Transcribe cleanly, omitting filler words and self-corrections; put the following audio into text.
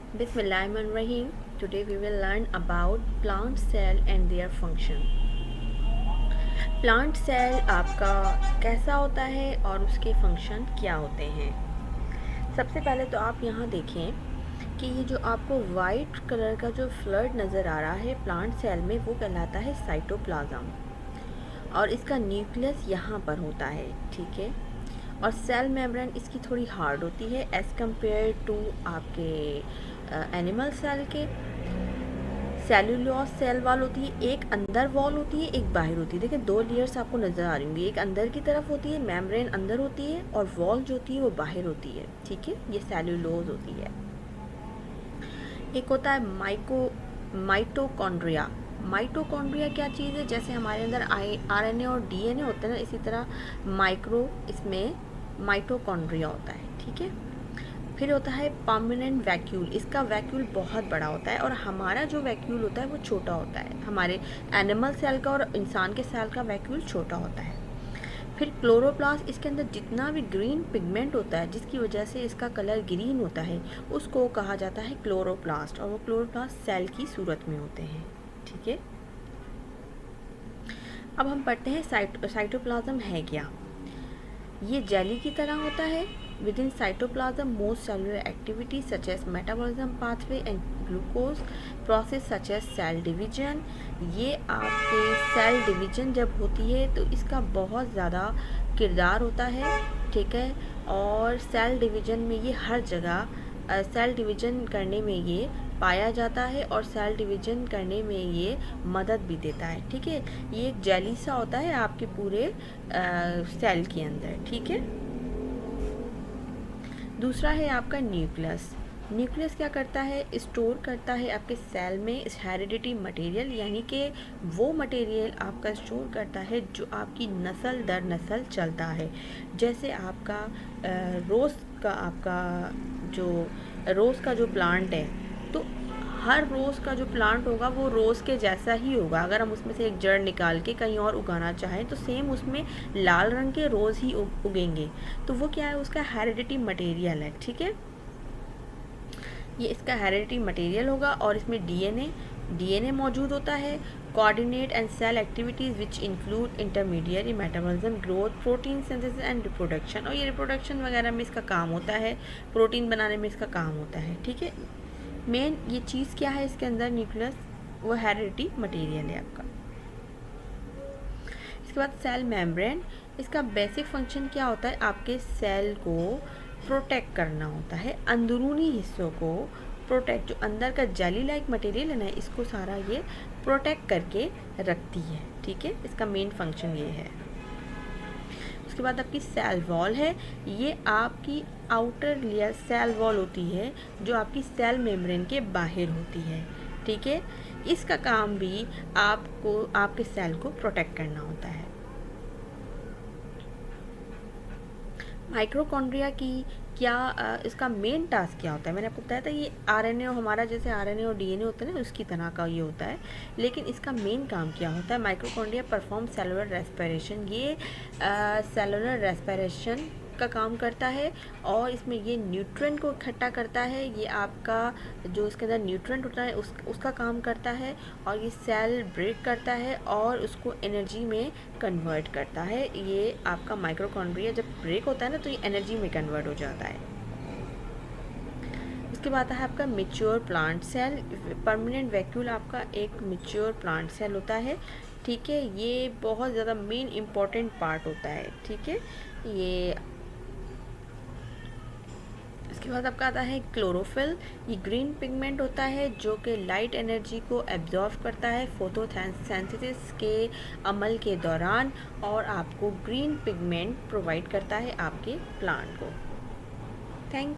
Bismillahirrahmanirrahim. Today we will learn about plant cell and their function. Plant cell आपका कैसा होता है और उसके फंक्शन क्या होते हैं। सबसे पहले तो आप यहाँ देखें कि ये जो आपको वाइट कलर का जो फ्लड नज़र आ रहा है प्लांट सेल में, वो कहलाता है साइटोप्लाज्म और इसका न्यूक्लियस यहाँ पर होता है, ठीक है। और सेल मेम्ब्रेन इसकी थोड़ी हार्ड होती है एज़ कम्पेयर टू आपके एनिमल सेल के। सेलुलोज सेल वॉल होती है, एक अंदर वॉल होती है, एक बाहर होती है। देखिए दो लेयर्स आपको नज़र आ रही होंगी, एक अंदर की तरफ होती है, मेम्ब्रेन अंदर होती है, और वॉल जो होती है वो बाहर होती है, ठीक है। ये सेलुलोज होती है। एक होता है माइटोकॉन्ड्रिया। माइटोकॉन्ड्रिया क्या चीज़ है? जैसे हमारे अंदर आरएनए और डीएनए होते हैं ना, इसी तरह इसमें माइटोकॉन्ड्रिया होता है, ठीक है। फिर होता है परमानेंट वैक्यूल। इसका वैक्यूल बहुत बड़ा होता है और हमारा जो वैक्यूल होता है वो छोटा होता है। हमारे एनिमल सेल का और इंसान के सेल का वैक्यूल छोटा होता है। फिर क्लोरोप्लास्ट, इसके अंदर जितना भी ग्रीन पिगमेंट होता है जिसकी वजह से इसका कलर ग्रीन होता है उसको कहा जाता है क्लोरोप्लास्ट, और वो क्लोरोप्लास्ट सेल की सूरत में होते हैं, ठीक है। अब हम पढ़ते हैं साइटोप्लाज्म है क्या। ये जेली की तरह होता है। Within cytoplasm, most cellular activities such as metabolism pathway and glucose process such as cell division, ये आपके सेल डिवीजन जब होती है तो इसका बहुत ज़्यादा किरदार होता है, ठीक है। और सेल डिवीजन में ये हर जगह सेल डिवीजन करने में ये पाया जाता है और सेल डिवीजन करने में ये मदद भी देता है, ठीक है। ये एक जेली सा होता है आपके पूरे सेल के अंदर, ठीक है। दूसरा है आपका न्यूक्लियस। न्यूक्लियस क्या करता है? स्टोर करता है आपके सेल में हेरिडिटी मटेरियल, यानी कि वो मटेरियल आपका स्टोर करता है जो आपकी नस्ल दर नस्ल चलता है। जैसे आपका रोज़ का जो प्लांट है, तो हर रोज़ का जो प्लांट होगा वो रोज़ के जैसा ही होगा। अगर हम उसमें से एक जड़ निकाल के कहीं और उगाना चाहें तो सेम उसमें लाल रंग के रोज़ ही उगेंगे। तो वो क्या है? उसका हेरिडिटी मटेरियल है, ठीक है। ये इसका हेरिडिटी मटेरियल होगा और इसमें डीएनए मौजूद होता है। Coordinate and cell activities which include intermediate metabolism, growth, protein synthesis and reproduction. और ये रिप्रोडक्शन वगैरह में इसका काम होता है, प्रोटीन बनाने में इसका काम होता है, ठीक है। मेन ये चीज़ क्या है इसके अंदर न्यूक्लियस, वो हेरिडिटी मटेरियल है आपका। इसके बाद सेल मेम्ब्रेन। इसका बेसिक फंक्शन क्या होता है? आपके सेल को प्रोटेक्ट करना होता है, अंदरूनी हिस्सों को प्रोटेक्ट, जो अंदर का जेली लाइक मटेरियल है ना, इसको सारा ये प्रोटेक्ट करके रखती है, ठीक है। इसका मेन फंक्शन ये है। उसके बाद आपकी सेल वॉल है। ये आपकी आउटर लेयर सेल वॉल होती है जो आपकी सेल मेम्ब्रेन के बाहर होती है, ठीक है। इसका काम भी आपको आपके सेल को प्रोटेक्ट करना होता है। माइटोकॉन्ड्रिया की इसका मेन टास्क क्या होता है? मैंने आपको बताया था ये आरएनए, हमारा जैसे आरएनए और डीएनए होता है ना, उसकी तरह का ये होता है। लेकिन इसका मेन काम क्या होता है? Mitochondria perform cellular respiration. ये सेलुलर रेस्पिरेशन का काम करता है और इसमें ये न्यूट्रिएंट को इकट्ठा करता है। ये आपका जो इसके अंदर न्यूट्रिएंट होता है उसका काम करता है, और ये सेल ब्रेक करता है और उसको एनर्जी में कन्वर्ट करता है। ये आपका माइटोकॉन्ड्रिया जब ब्रेक होता है ना, तो ये एनर्जी में कन्वर्ट हो जाता है। उसके बाद है आपका mature plant cell. Permanent vacuole आपका एक मैच्योर प्लांट सेल होता है, ठीक है। ये बहुत ज़्यादा मेन इम्पॉर्टेंट पार्ट होता है, ठीक है। ये इसके बाद आपका आता है क्लोरोफिल। ये ग्रीन पिगमेंट होता है जो कि लाइट एनर्जी को एब्जॉर्ब करता है फोटोसिंथेसिस के अमल के दौरान, और आपको ग्रीन पिगमेंट प्रोवाइड करता है आपके प्लांट को। थैंक